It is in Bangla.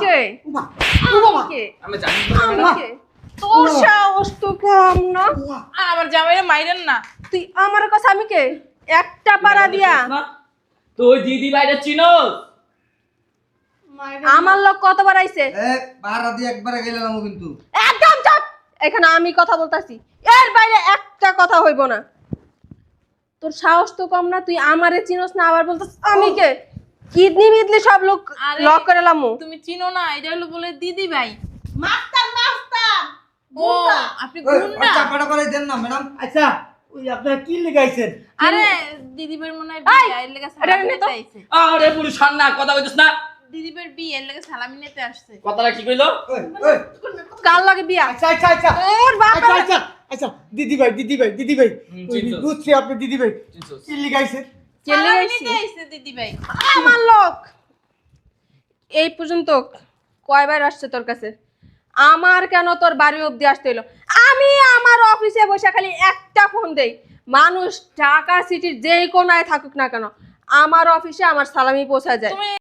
কে? আমি জানি তোর সাহস তো কম না। আমার জামাইরে মাইরেন না। তুই আমার কাছে আমি কে? একটা পাড়া দিয়া তুই দিদি ভাইটা চিনোস? আমার লোক কতবার আইছে? পাড়া দিয়ে একবারে গেলাম কিন্তু। একদম চুপ। এখানে আমি কথা বলতাছি, এর বাইরে একটা কথা হইব না। তোর সাহস তো কম না, তুই আমারে চিনোস না আবার বলতাস আমি কে? কিডনি মিদলি সব লোক আরে, লক করে লামু। তুমি চিনো না, এটা হলো বলে দিদি ভাই। মাস্টার ও আপনি গুন্ডা? চাপাটা করে দেন না ম্যাডাম। আচ্ছা ওই আপনারা কি লিখাইছেন? আরে দিদি ভাইয়ের মনে হয় বিয়ে, এর লাগা এটা সালামি নে তো। নিতে আইছে। আরে পুরুষ না কথা কইছস না। দিদি ভাইয়ের বিয়ে, এর লাগা সালামি নিতে আসছে। কথাটা কি কইলো? কার লাগে বিয়া? আচ্ছা আচ্ছা আচ্ছা ওর বাপ আচ্ছা আচ্ছা আচ্ছা দিদি ভাই চিনছো। বুঝছি আপনি দিদি ভাই চিনছোস? কি লিখাইছেন? চলে সালামি আইছি নিতে আইছে দিদি ভাই। আমার লোক। এই পর্যন্ত কয়বার আসছে তোর কাছে? আমার কেন তোর বাড়ি অবধি আসতে হইলো? আমি আমার অফিসে বসে খালি একটা ফোন দেই, মানুষ ঢাকা সিটির যেই কোনায় থাকুক না কেন আমার অফিসে আমার সালামি পৌঁছা যায়। তুমি